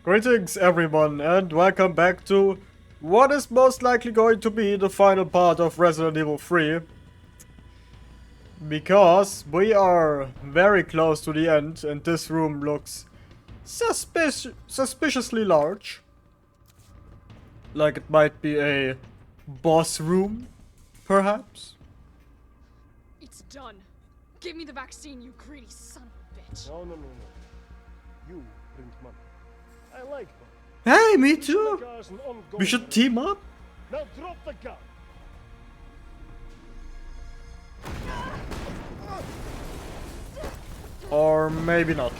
Greetings everyone and welcome back to what is most likely going to be the final part of Resident Evil 3. Because we are very close to the end and this room looks suspiciously large. Like it might be a boss room, perhaps? It's done. Give me the vaccine, you greedy son of a bitch. No. You bring money. I like money. Hey, me too! We should team up? Now drop the gun! Or maybe not.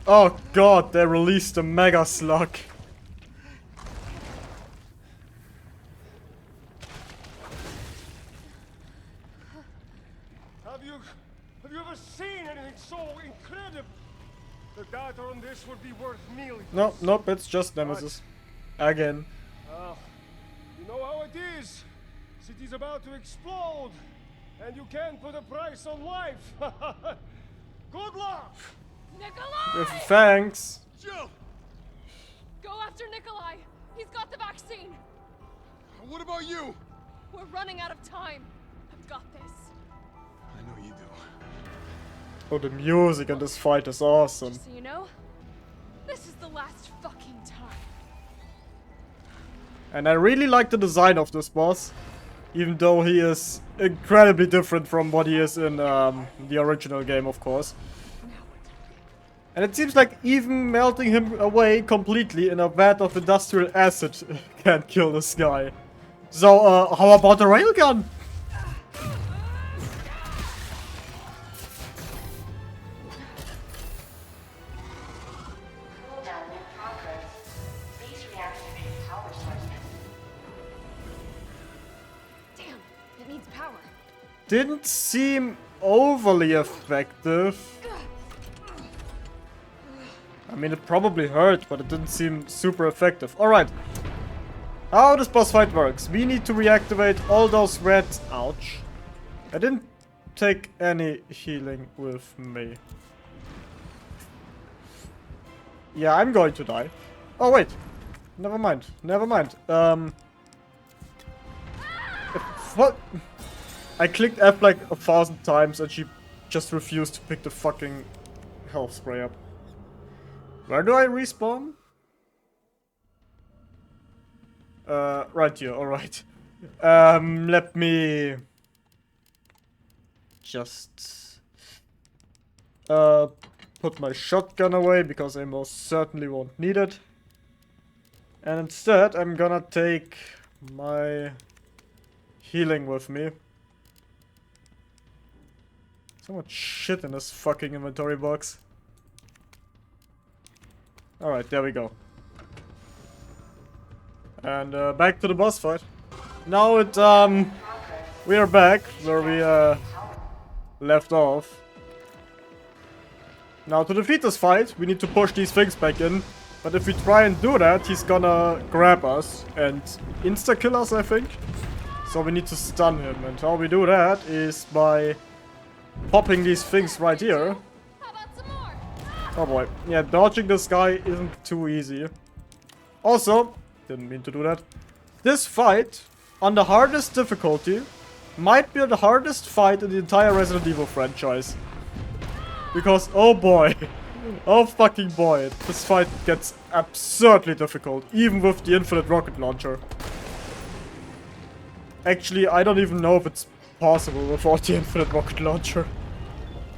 Oh god, they released a mega slug. Have you ever seen anything so incredible? The data on this would be worth millions. Nope, it's just Nemesis. Again. You know how it is. City's about to explode, and you can't put a price on life. Good luck! Nikolai! Thanks. Jill! Go after Nikolai! He's got the vaccine! What about you? We're running out of time. I've got this. I know you do. Oh, the music in this fight is awesome. Just so you know, this is the last fucking time. And I really like the design of this boss. Even though he is incredibly different from what he is in the original game, of course. And it seems like even melting him away completely in a vat of industrial acid can't kill this guy. So, how about the railgun? Damn, it needs power. Didn't seem overly effective. I mean, it probably hurt, but it didn't seem super effective. Alright. How this boss fight works. We need to reactivate all those red... Ouch. I didn't take any healing with me. Yeah, I'm going to die. Oh, wait. Never mind. What? I clicked F like 1,000 times and she just refused to pick the fucking health spray up. Where do I respawn? Right here, alright. Let me... just... put my shotgun away, because I most certainly won't need it. And instead, I'm gonna take my healing with me. So much shit in this fucking inventory box. Alright, there we go. And back to the boss fight. Now we are back where we left off. Now to defeat this fight, we need to push these things back in. But if we try and do that, he's gonna grab us and insta-kill us, I think. So we need to stun him. And how we do that is by popping these things right here. How about some more? Oh boy. Yeah, dodging this guy isn't too easy. Also, didn't mean to do that. This fight, on the hardest difficulty, might be the hardest fight in the entire Resident Evil franchise. Because, oh boy. Oh fucking boy. This fight gets absurdly difficult, even with the infinite rocket launcher. Actually, I don't even know if it's possible without the infinite rocket launcher.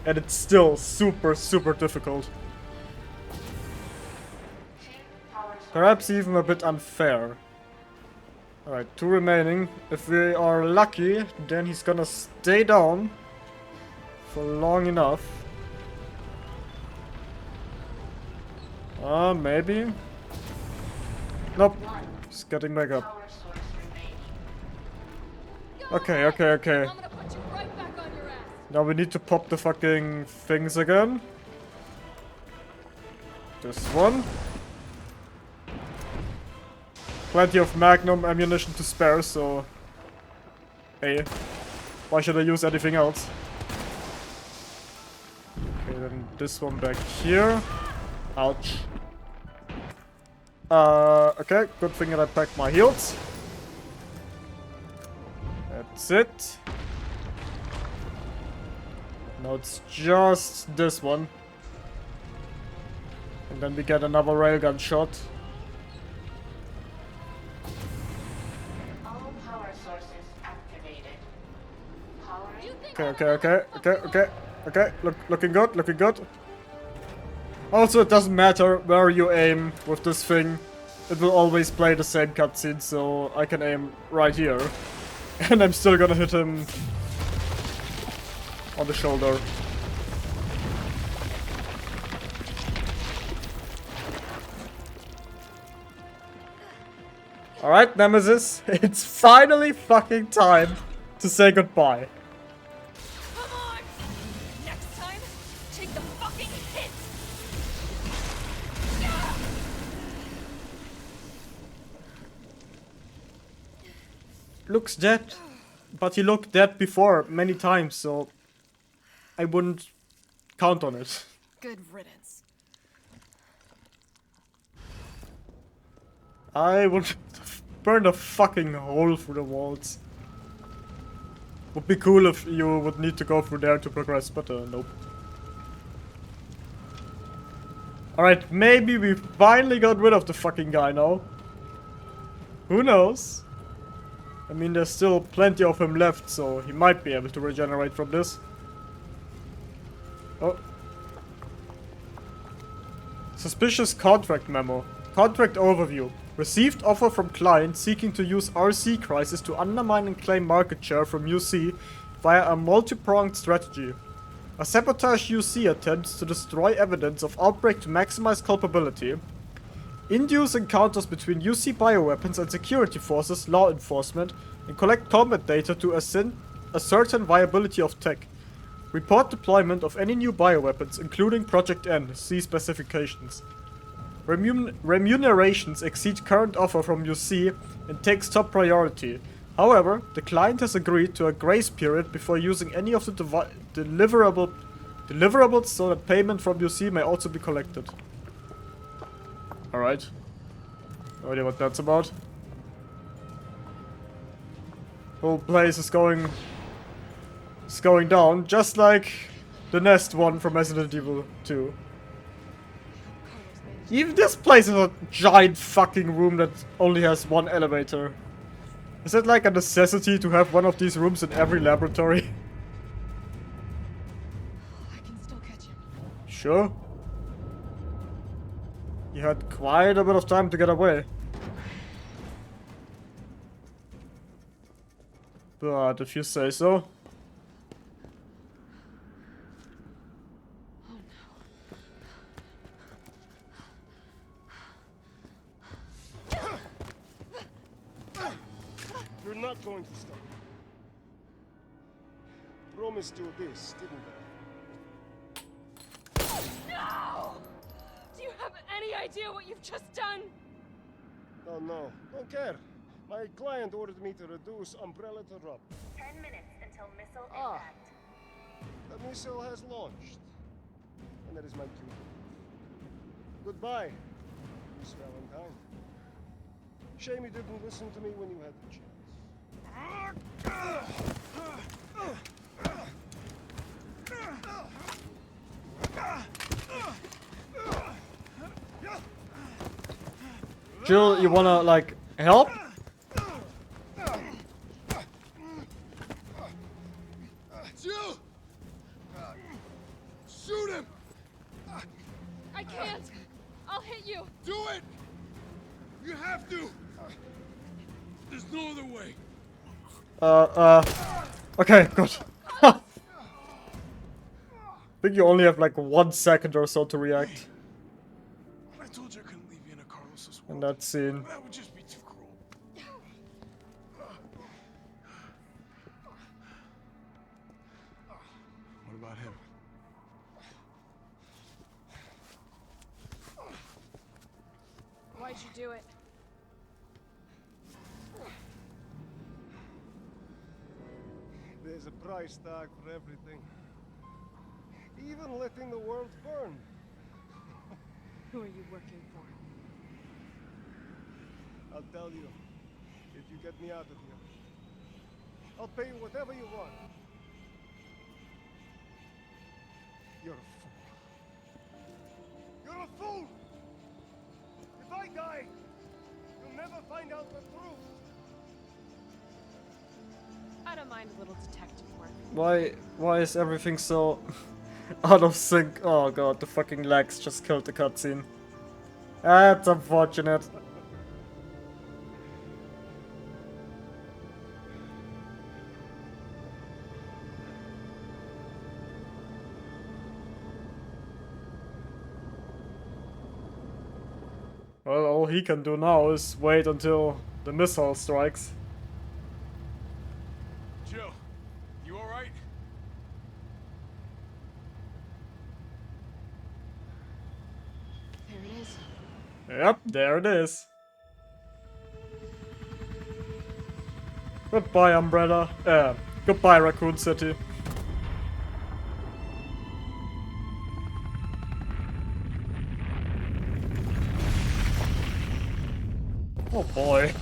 And it's still super difficult. Perhaps even a bit unfair. Alright, 2 remaining. If we are lucky, then he's gonna stay down for long enough. Maybe? Nope. He's getting back up. Okay. I'm gonna put you right back on your ass. Now we need to pop the fucking things again. This one. Plenty of magnum ammunition to spare, so... Hey. Why should I use anything else? then this one back here. Ouch. Okay, good thing that I packed my heals. That's it. Now it's just this one. And then we get another railgun shot. All power sources activated. Powering. Okay. Looking good, looking good. Also, it doesn't matter where you aim with this thing. It will always play the same cutscene, so I can aim right here. And I'm still gonna hit him on the shoulder. Alright, Nemesis, it's finally fucking time to say goodbye. Come on! Next time, take the fucking hit! Looks dead, but he looked dead before many times, so I wouldn't count on it. Good riddance. I would burn a fucking hole through the walls. Would be cool if you would need to go through there to progress, but nope. Alright, maybe we finally got rid of the fucking guy now. Who knows? I mean, there's still plenty of him left, so he might be able to regenerate from this. Oh. Suspicious contract memo. Contract overview. Received offer from client seeking to use RC crisis to undermine and claim market share from UC via a multi-pronged strategy. A sabotage UC attempts to destroy evidence of outbreak to maximize culpability. Induce encounters between UC bioweapons and security forces, law enforcement, and collect combat data to ascertain viability of tech. Report deployment of any new bioweapons, including Project N. See specifications. Remunerations exceed current offer from UC and takes top priority. However, the client has agreed to a grace period before using any of the deliverables so that payment from UC may also be collected. Alright. No idea what that's about. Whole place is going down, just like the Nest one from Resident Evil 2. Even this place is a giant fucking room that only has one elevator. Is it like a necessity to have one of these rooms in every laboratory? I can still catch him. Sure. You had quite a bit of time to get away. But if you say so. You're not going to stop. Promised you this, didn't I? No! Do you have any idea what you've just done? Oh no, don't care. My client ordered me to reduce Umbrella to rub. 10 minutes until missile Ah. impact. The missile has launched. And that is my cue. Goodbye, Miss Valentine. Shame you didn't listen to me when you had the chance. Jill, you wanna, like, help? Jill! Shoot him! I can't! I'll hit you! Do it! You have to! There's no other way. Okay, good. I think you only have like 1 second or so to react I told you I couldn't leave you in a Carlos's in world. that scene. That would just be too cruel. What about him? Why'd you do it? There's a price tag for everything. Even even letting the world burn. Who are you working for? I'll tell you, if you get me out of here. I'll pay you whatever you want. You're a fool. You're a fool! If I die, you'll never find out the truth. I don't mind a little detective work. Why is everything so out of sync? Oh god, the fucking lags just killed the cutscene. That's unfortunate. Well, all he can do now is wait until the missile strikes. Jill, you alright? There it is. Yep, there it is. Goodbye, Umbrella. Goodbye, Racoon City. Oh boy.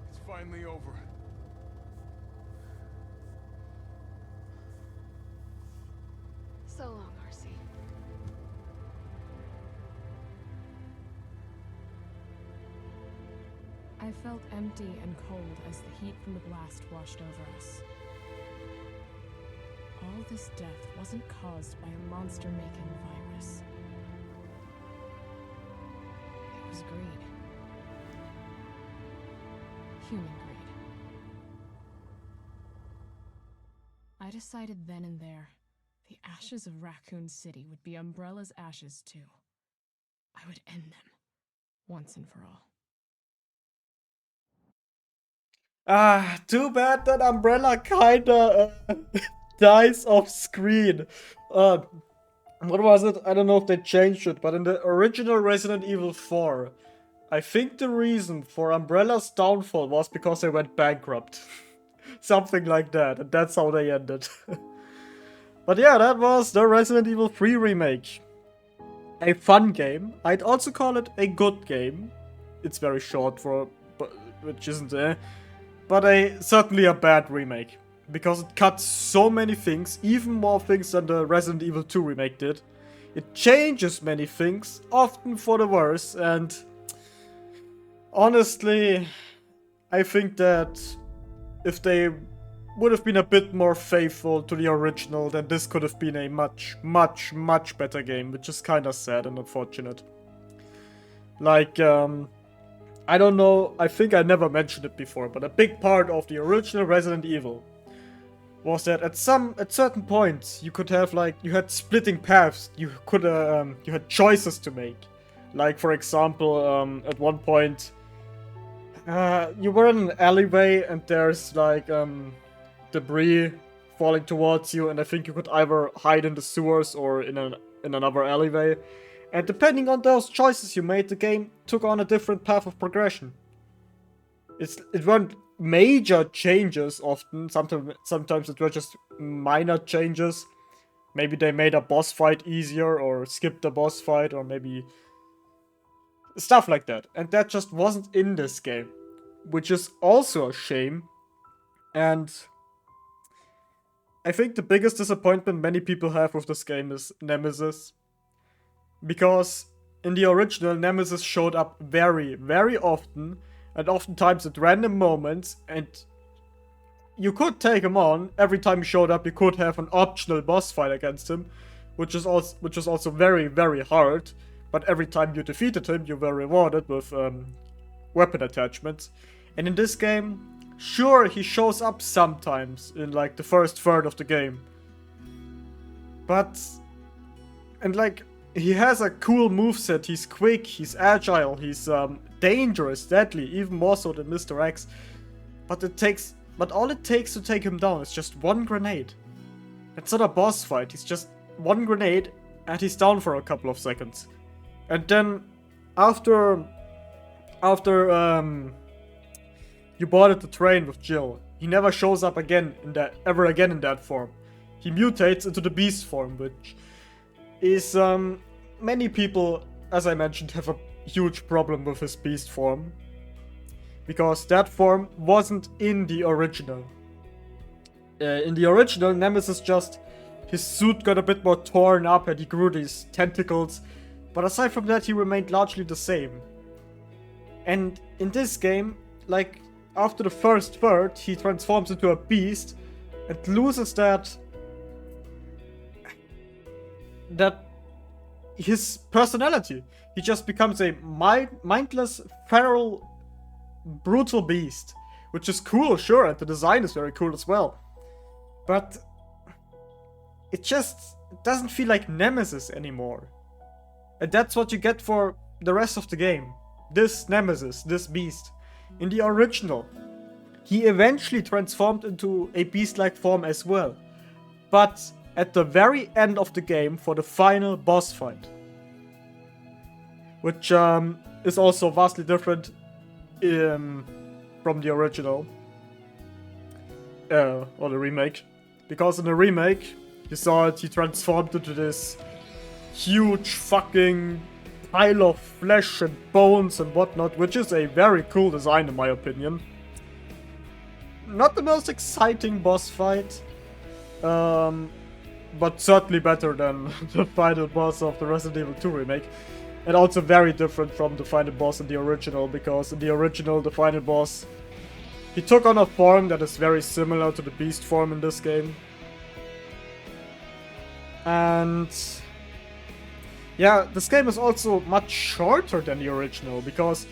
It's finally over. So long, RC. I felt empty and cold as the heat from the blast washed over us. All this death wasn't caused by a monster-making virus. It was greed. Human greed. I decided then and there, the ashes of Racoon City would be Umbrella's ashes too. I would end them, once and for all. Ah, too bad that Umbrella kinda dies off screen. What was it? I don't know if they changed it, but in the original Resident Evil 4, I think the reason for Umbrella's downfall was because they went bankrupt. Something like that, and that's how they ended. But yeah, that was the Resident Evil 3 remake. A fun game. I'd also call it a good game. It's very short for, which isn't but certainly a bad remake. Because it cuts so many things, even more things than the Resident Evil 2 remake did. It changes many things, often for the worse, and honestly, I think that if they would have been a bit more faithful to the original, then this could have been a much, much, much better game, which is kinda sad and unfortunate. Like, I don't know, I think I never mentioned it before, but a big part of the original Resident Evil was that at certain points you could have, like, you had splitting paths, you had choices to make. Like, for example, at one point, you were in an alleyway and there's, like, debris falling towards you, and I think you could either hide in the sewers or in another alleyway. And depending on those choices you made, the game took on a different path of progression. It weren't major changes often, sometimes it were just minor changes. Maybe they made a boss fight easier, or skipped a boss fight, or maybe stuff like that. And that just wasn't in this game, which is also a shame. And I think the biggest disappointment many people have with this game is Nemesis. Because in the original, Nemesis showed up very, very often, and oftentimes at random moments, and you could take him on. Every time he showed up, you could have an optional boss fight against him, which is also very, very hard. But every time you defeated him, you were rewarded with weapon attachments. And in this game, sure, he shows up sometimes in like the first third of the game. But, and like, he has a cool moveset, he's quick, he's agile, he's dangerous, deadly, even more so than Mr. X. But all it takes to take him down is just one grenade. It's not a boss fight, he's just one grenade and he's down for a couple of seconds. And then after you boarded the train with Jill, he never shows up ever again in that form. He mutates into the beast form, which is many people, as I mentioned, have a huge problem with his beast form. Because that form wasn't in the original. In the original, Nemesis his suit got a bit more torn up and he grew these tentacles. But aside from that, he remained largely the same. And in this game, like, after the first third, he transforms into a beast and loses that his personality. He just becomes a mindless, feral, brutal beast, which is cool, sure, and the design is very cool as well. But it just doesn't feel like Nemesis anymore. And that's what you get for the rest of the game. This Nemesis, this beast. In the original, he eventually transformed into a beast-like form as well. But at the very end of the game for the final boss fight. Which is also vastly different from the original. Or the remake. Because in the remake, you saw it, he transformed into this huge fucking pile of flesh and bones and whatnot, which is a very cool design in my opinion. Not the most exciting boss fight, but certainly better than the final boss of the Resident Evil 2 remake. And also very different from the final boss in the original, because in the original, the final boss, he took on a form that is very similar to the beast form in this game. And yeah, this game is also much shorter than the original, because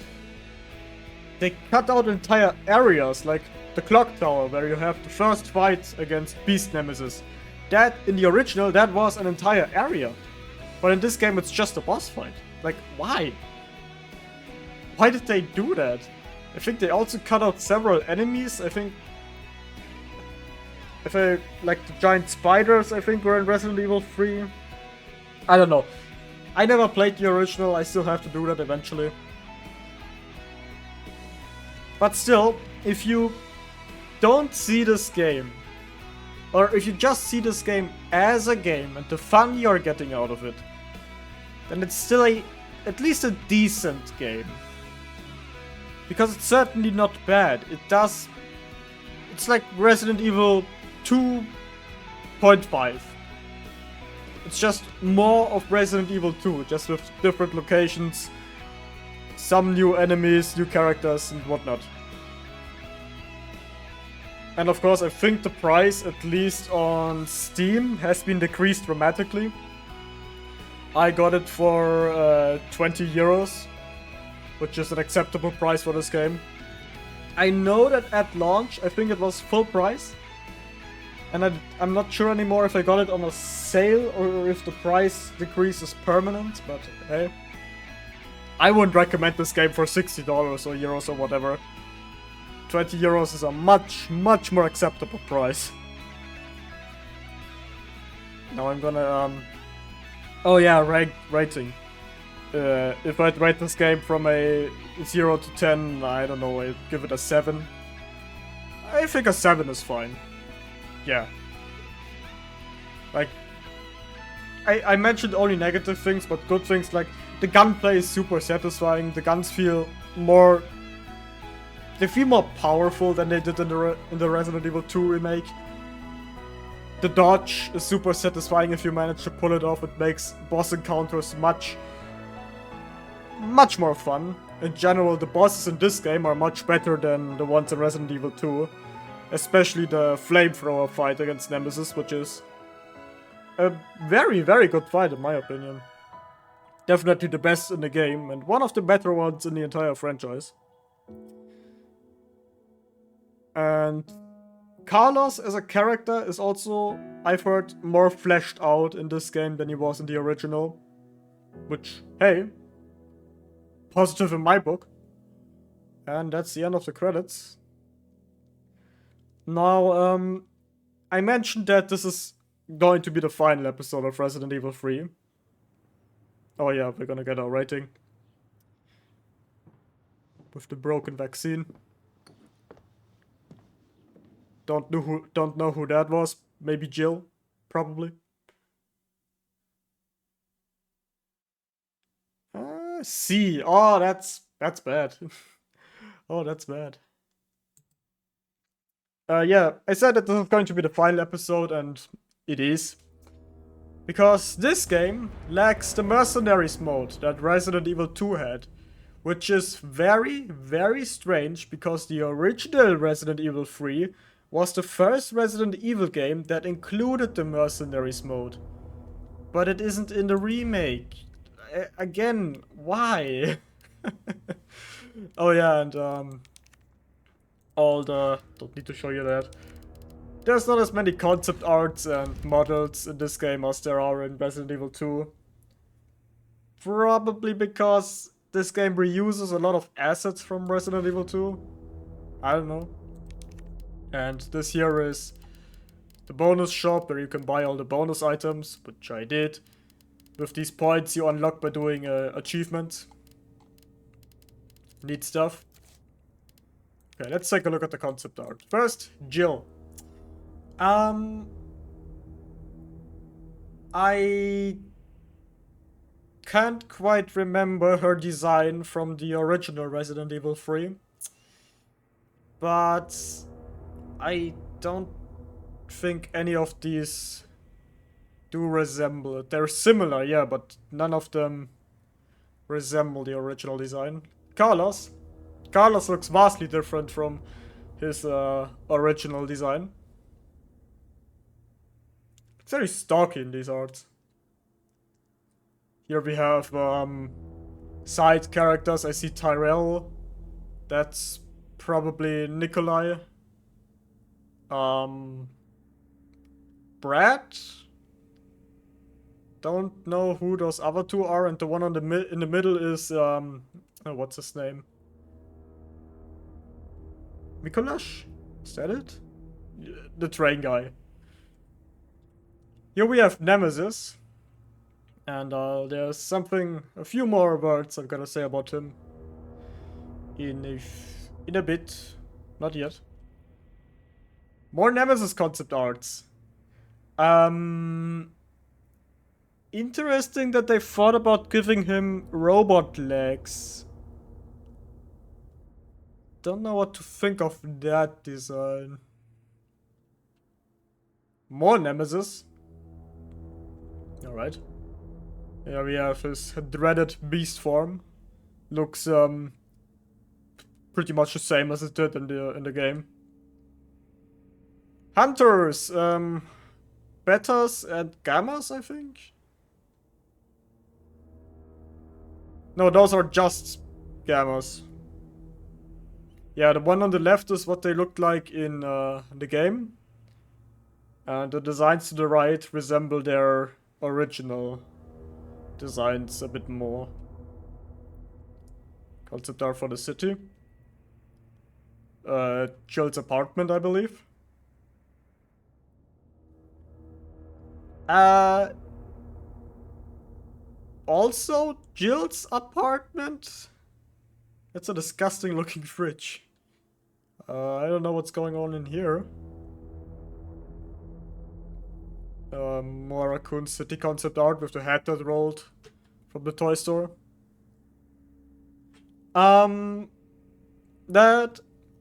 they cut out entire areas, like the clock tower, where you have the first fight against Beast Nemesis. That, in the original, that was an entire area. But in this game, it's just a boss fight. Like, why? Why did they do that? I think they also cut out several enemies. Like the giant spiders, I think, were in Resident Evil 3. I don't know. I never played the original, I still have to do that eventually. But still, if you don't see this game, or if you just see this game as a game and the fun you're getting out of it, then it's still at least a decent game. Because it's certainly not bad. It's like Resident Evil 2.5. It's just more of Resident Evil 2, just with different locations, some new enemies, new characters, and whatnot. And of course, I think the price, at least on Steam, has been decreased dramatically. I got it for 20 euros, which is an acceptable price for this game. I know that at launch, I think it was full price. And I'm not sure anymore if I got it on a sale or if the price decrease is permanent, but hey. I wouldn't recommend this game for $60 or euros or whatever. 20 euros is a much, much more acceptable price. Now I'm gonna, oh yeah, rating. If I'd rate this game from a 0 to 10, I don't know, I'd give it a 7. I think a 7 is fine. Yeah. Like, I mentioned only negative things, but good things, like, the gunplay is super satisfying, the guns feel more... They feel more powerful than they did in the Resident Evil 2 remake. The dodge is super satisfying if you manage to pull it off, it makes boss encounters much more fun. In general, the bosses in this game are much better than the ones in Resident Evil 2. Especially the flamethrower fight against Nemesis, which is a very, very good fight in my opinion. Definitely the best in the game, and one of the better ones in the entire franchise. And Carlos as a character is also, I've heard, more fleshed out in this game than he was in the original. Which, hey, positive in my book. And that's the end of the credits. Now, I mentioned that this is going to be the final episode of Resident Evil 3. Oh yeah, we're gonna get our rating. With the broken vaccine. Don't know who that was. Maybe Jill, probably. C. Oh, that's bad. Oh, that's bad. Yeah, I said that this is going to be the final episode, and it is. Because this game lacks the Mercenaries mode that Resident Evil 2 had. Which is very, very strange, because the original Resident Evil 3 was the first Resident Evil game that included the Mercenaries mode. But it isn't in the remake. Again, why? Oh yeah, and don't need to show you that. There's not as many concept arts and models in this game as there are in Resident Evil 2. Probably because this game reuses a lot of assets from Resident Evil 2. I don't know. And this here is the bonus shop where you can buy all the bonus items, which I did. With these points you unlock by doing achievements. Neat stuff. Okay, let's take a look at the concept art. First, Jill. I can't quite remember her design from the original Resident Evil 3. But I don't think any of these do resemble it. They're similar, yeah, but none of them resemble the original design. Carlos looks vastly different from his original design. It's very stocky in these arts. Here we have side characters. I see Tyrell. That's probably Nikolai. Brad? Don't know who those other two are, and the one on in the middle is oh, what's his name? Mikolash? Is that it? The train guy. Here we have Nemesis. And there's a few more words I'm gonna say about him in a bit. Not yet. More Nemesis concept arts. Interesting that they thought about giving him robot legs. Don't know what to think of that design. More Nemesis. Alright. Here we have his dreaded beast form. Looks pretty much the same as it did in the game. Hunters, betas and gammas, I think. No, those are just gammas. Yeah, the one on the left is what they looked like in the game. And the designs to the right resemble their original designs a bit more. Concept art for the city. Jill's apartment, I believe. Also Jill's apartment. That's a disgusting looking fridge. I don't know what's going on in here. More Racoon City concept art with the head that rolled from the toy store. That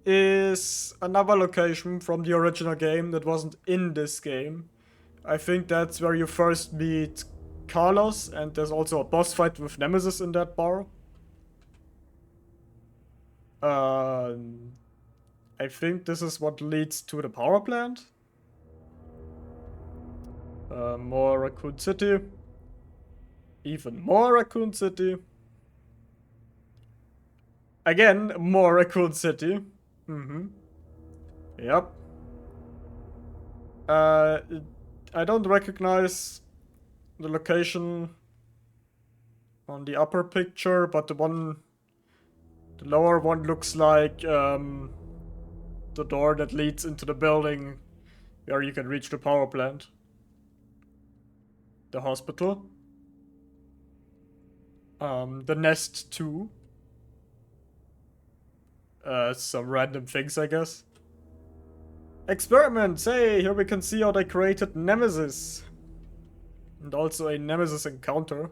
is another location from the original game that wasn't in this game. I think that's where you first meet Carlos, and there's also a boss fight with Nemesis in that bar. I think this is what leads to the power plant. More Racoon City. Even more Racoon City. Again, more Racoon City. Yep. I don't recognize the location on the upper picture, but the lower one looks like the door that leads into the building where you can reach the power plant. The hospital. The nest 2. Some random things, I guess. Experiments! Hey, here we can see how they created Nemesis. And also a Nemesis encounter.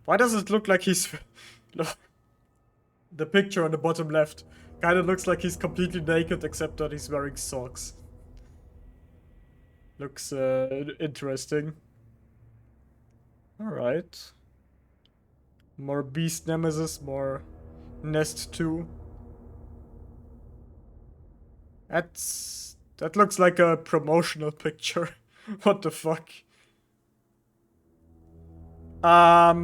Why does it look like he's... The picture on the bottom left kinda looks like he's completely naked except that he's wearing socks. Looks interesting. Alright. More Beast Nemesis, more Nest 2. That looks like a promotional picture. What the fuck? That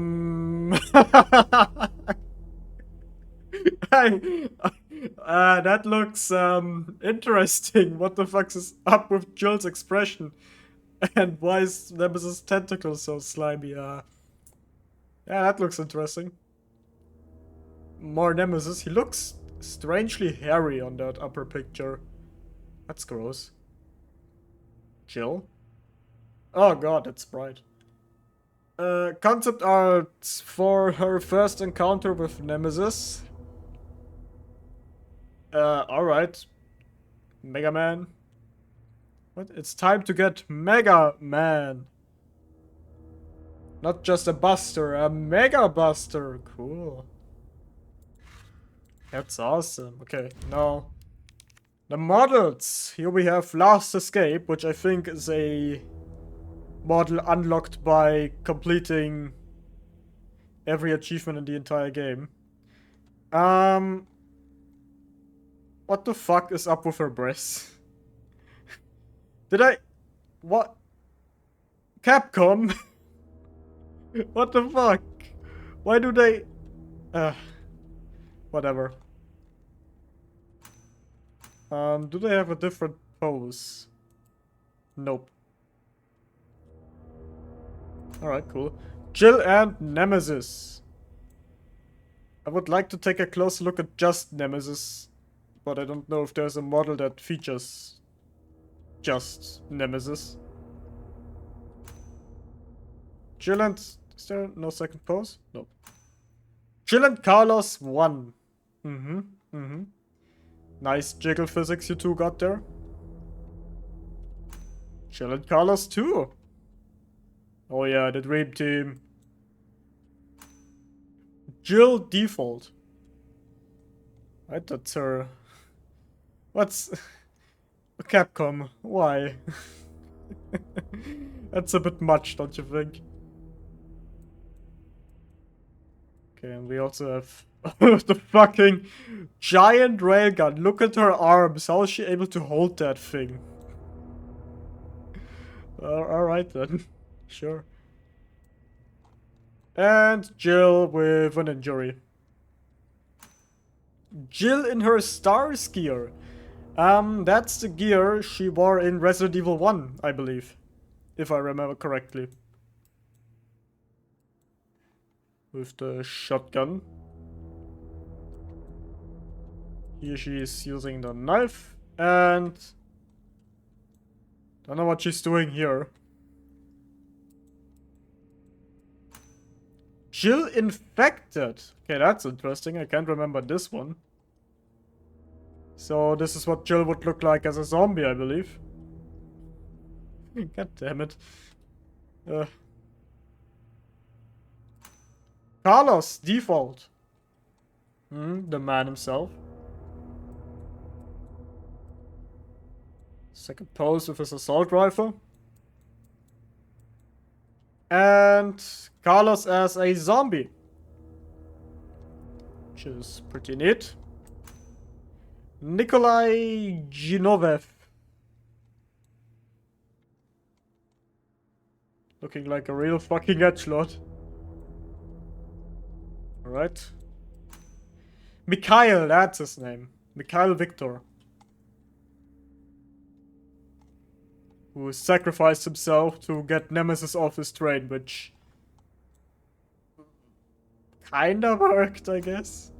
looks interesting. What the fuck is up with Jill's expression? And why is Nemesis' tentacle so slimy? Yeah, that looks interesting. More Nemesis. He looks strangely hairy on that upper picture. That's gross. Jill? Oh god, that's bright. Concept art for her first encounter with Nemesis. Alright. Mega Man. What? It's time to get Mega Man. Not just a buster, a Mega Buster. Cool. That's awesome. Okay, now the models. Here we have Last Escape, which I think is a model unlocked by completing every achievement in the entire game. What the fuck is up with her breasts? What? Capcom? What the fuck? Why do they... Whatever. Do they have a different pose? Nope. Alright, cool. Jill and Nemesis. I would like to take a close look at just Nemesis, but I don't know if there's a model that features just Nemesis. Jill and... Is there no second pose? No. Jill and Carlos 1. Nice jiggle physics you two got there. Jill and Carlos 2. Oh yeah, the dream team. Jill default. Right, that's her. What's... Capcom, why? That's a bit much, don't you think? Okay, and we also have the fucking giant railgun. Look at her arms. How is she able to hold that thing? Alright then. Sure. And Jill with an injury. Jill in her Stars gear. That's the gear she wore in Resident Evil 1, I believe. If I remember correctly. With the shotgun. Here she is using the knife. And... don't know what she's doing here. Jill infected. Okay, that's interesting. I can't remember this one. So this is what Jill would look like as a zombie, I believe. God damn it. Carlos, default. The man himself. Second pose with his assault rifle. And Carlos as a zombie. Which is pretty neat. Nikolai Genovev. Looking like a real fucking edgelord. Alright. Mikhail, that's his name. Mikhail Victor. Who sacrificed himself to get Nemesis off his train, which kinda worked, I guess.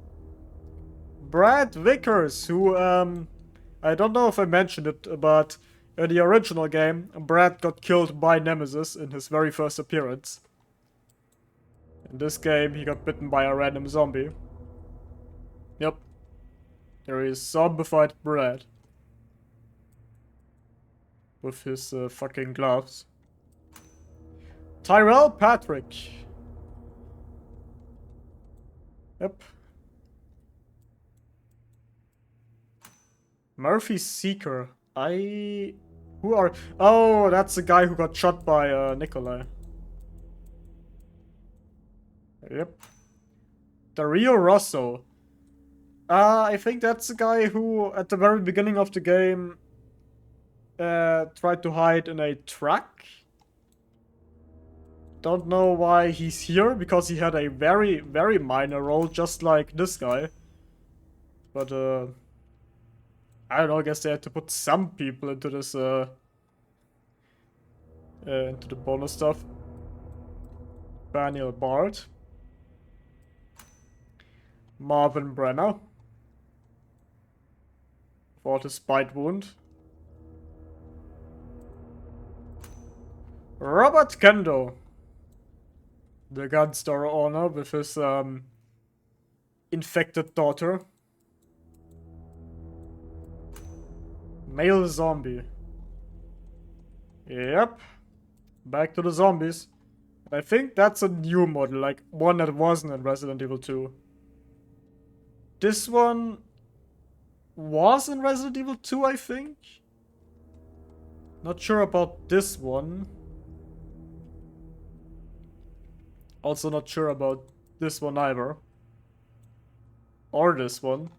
Brad Vickers, who, I don't know if I mentioned it, but in the original game, Brad got killed by Nemesis in his very first appearance. In this game, he got bitten by a random zombie. Yep. There is zombified Brad. With his fucking gloves. Tyrell Patrick. Yep. Murphy Seeker. Who are... Oh, that's the guy who got shot by Nikolai. Yep. Dario Rosso. I think that's the guy who, at the very beginning of the game, tried to hide in a truck. Don't know why he's here, because he had a very, very minor role, just like this guy. But, I don't know, I guess they had to put some people into this, into the bonus stuff. Daniel Bart. Marvin Brenner. For his bite wound. Robert Kendo. The gun store owner with his, infected daughter. Male zombie. Yep. Back to the zombies. I think that's a new model, like one that wasn't in Resident Evil 2. This one was in Resident Evil 2, I think. Not sure about this one. Also not sure about this one either. Or this one.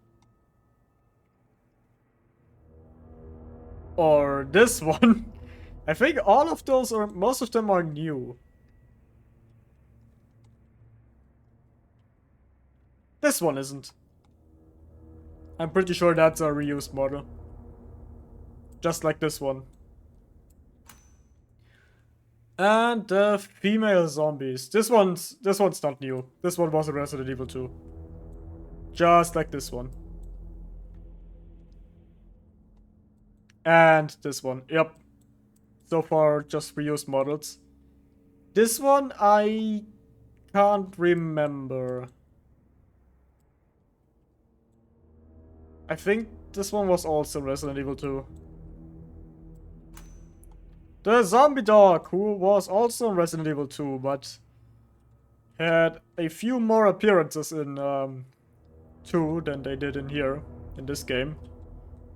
Or this one. I think all of those, or most of them, are new. This one isn't. I'm pretty sure that's a reused model. Just like this one. And the female zombies. This one's not new. This one was in Resident Evil 2. Just like this one. And this one. Yep. So far, just reused models. This one, I can't remember. I think this one was also Resident Evil 2. The zombie dog, who was also in Resident Evil 2, but had a few more appearances in 2 than they did in here, in this game.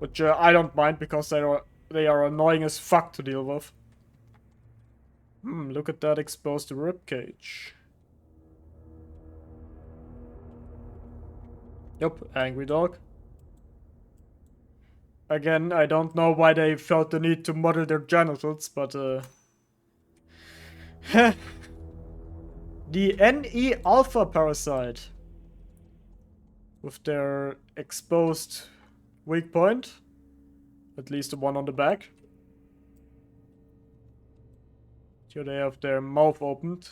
Which I don't mind, because they are annoying as fuck to deal with. Look at that exposed ribcage. Yep, angry dog. Again, I don't know why they felt the need to model their genitals, but the NE Alpha parasite. With their exposed weak point. At least the one on the back. Here they have their mouth opened.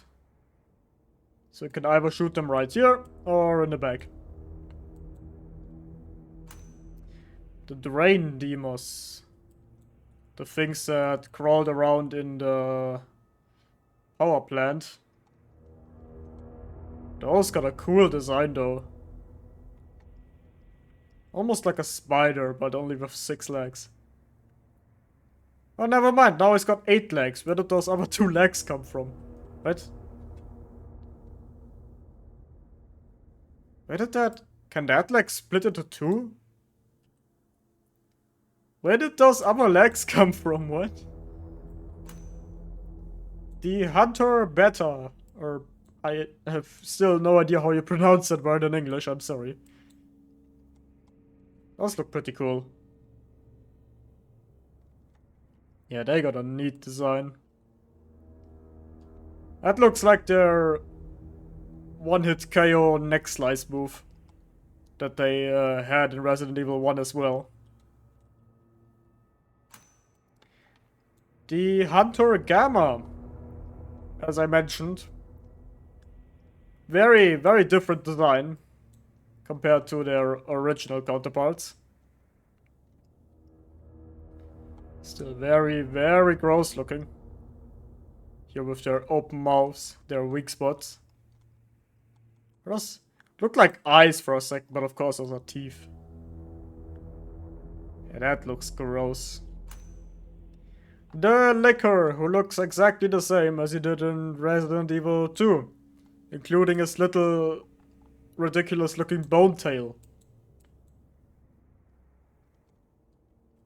So you can either shoot them right here or in the back. The drain demos. The things that crawled around in the power plant. Those got a cool design though. Almost like a spider, but only with 6 legs. Oh, never mind. Now it's got 8 legs. Where did those other 2 legs come from? What? Where did that... Can that leg split into 2? Where did those other legs come from? What? The Hunter Beta. Or... I have still no idea how you pronounce that word in English. I'm sorry. Those look pretty cool. Yeah, they got a neat design. That looks like their one-hit KO neck slice move that they had in Resident Evil 1 as well. The Hunter Gamma, as I mentioned. Very, very different design. compared to their original counterparts. Still very, very gross looking. Here with their open mouths, their weak spots. Those look like eyes for a second, but of course those are teeth. Yeah, that looks gross. The Licker, who looks exactly the same as he did in Resident Evil 2, including his little ridiculous looking bone tail.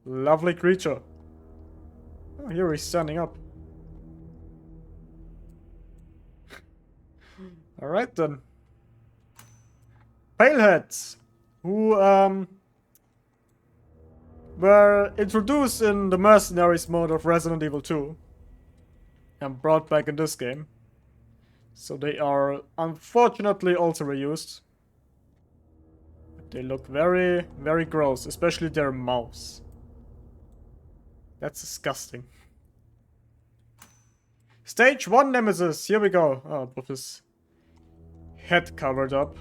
Lovely creature. Oh, here he's standing up. Alright then. Paleheads, who were introduced in the Mercenaries mode of Resident Evil 2 and brought back in this game. So they are unfortunately also reused. They look very, very gross, especially their mouths. That's disgusting. Stage 1 Nemesis, here we go. Oh, with his head covered up.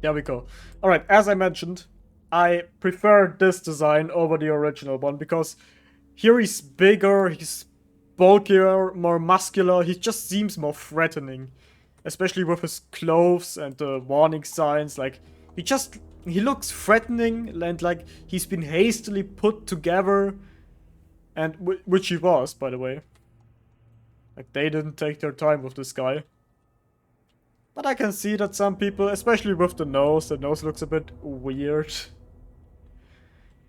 There we go. Alright, as I mentioned, I prefer this design over the original one because here he's bigger, he's bulkier, more muscular, he just seems more threatening. Especially with his clothes and the warning signs, like, he looks threatening and like he's been hastily put together. And which he was, by the way. Like, they didn't take their time with this guy. But I can see that some people, especially with the nose looks a bit weird.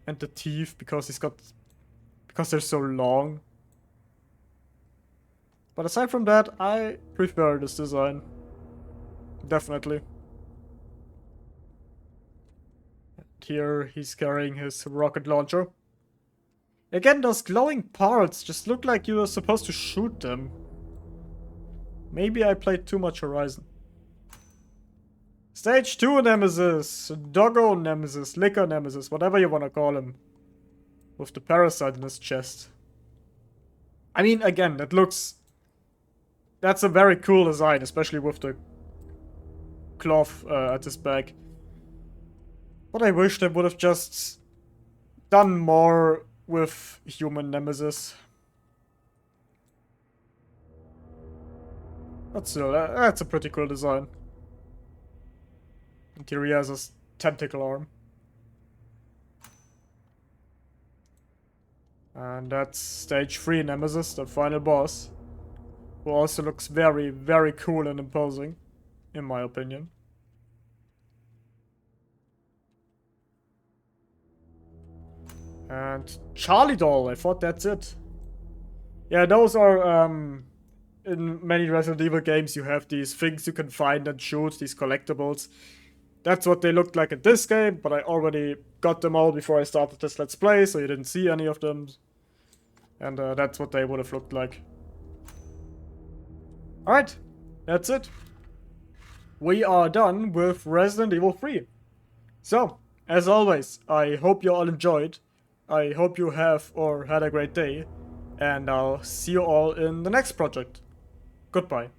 And the teeth, because they're so long. But aside from that, I prefer this design. Definitely. And here he's carrying his rocket launcher. Again, those glowing parts just look like you were supposed to shoot them. Maybe I played too much Horizon. Stage 2 Nemesis, Doggo Nemesis, Licker Nemesis, whatever you want to call him. With the parasite in his chest. I mean, again, that's a very cool design, especially with the cloth at his back. But I wish they would have just done more with human Nemesis. But still, that's a pretty cool design. And here he has his tentacle arm. And that's stage 3 Nemesis, the final boss. Who also looks very, very cool and imposing, in my opinion. And Charlie Doll, I thought that's it. Yeah, those are, in many Resident Evil games you have these things you can find and shoot, these collectibles. That's what they looked like in this game, but I already got them all before I started this Let's Play, so you didn't see any of them. And that's what they would have looked like. Alright, that's it. We are done with Resident Evil 3. So, as always, I hope you all enjoyed. I hope you have or had a great day. And I'll see you all in the next project. Goodbye.